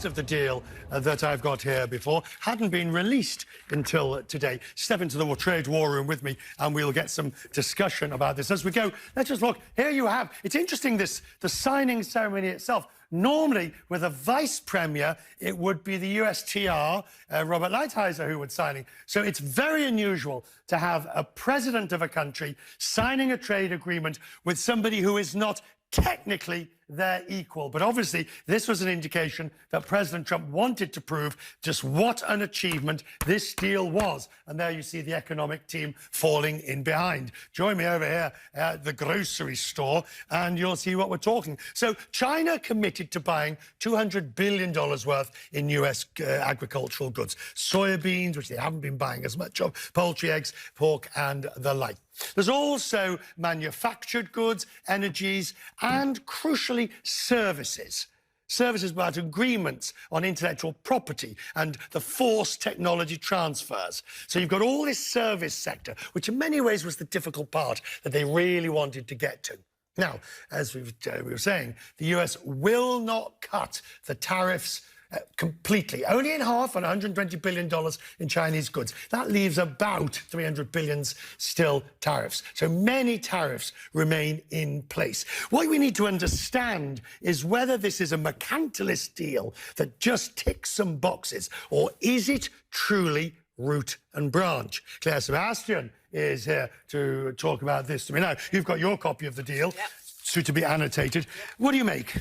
Of the deal that I've got here before hadn't been released until today. Step into the trade war room with me and we'll get some discussion about this as we go. Let's just look. Here you have. It's interesting, the signing ceremony itself. Normally, with a vice premier, it would be the USTR, Robert Lighthizer, who would signing. So it's very unusual to have a president of a country signing a trade agreement with somebody who is not technically their equal. But obviously, this was an indication that President Trump wanted to prove just what an achievement this deal was. And there you see the economic team falling in behind. Join me over here at the grocery store, and you'll see what we're talking. So China committed to buying $200 billion worth in US agricultural goods. Soybeans, which they haven't been buying as much of, poultry, eggs, pork, and the like. There's also manufactured goods, energies, and crucially, services. Services about agreements on intellectual property and the forced technology transfers. So you've got all this service sector, which in many ways was the difficult part that they really wanted to get to. Now, as we were saying, the US will not cut the tariffs completely, only in half on $120 billion in Chinese goods. That leaves about $300 billion still tariffs. So many tariffs remain in place. What we need to understand is whether this is a mercantilist deal that just ticks some boxes, or is it truly root and branch? Claire Sebastian is here to talk about this to me. Now, you've got your copy of the deal, soon to be annotated. What do you make?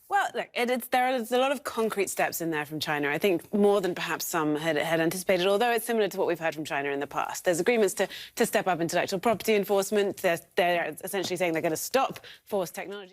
Well, look, there's a lot of concrete steps in there from China, I think more than perhaps some had anticipated, although it's similar to what we've heard from China in the past. There's agreements to step up intellectual property enforcement. They're essentially saying they're going to stop forced technology.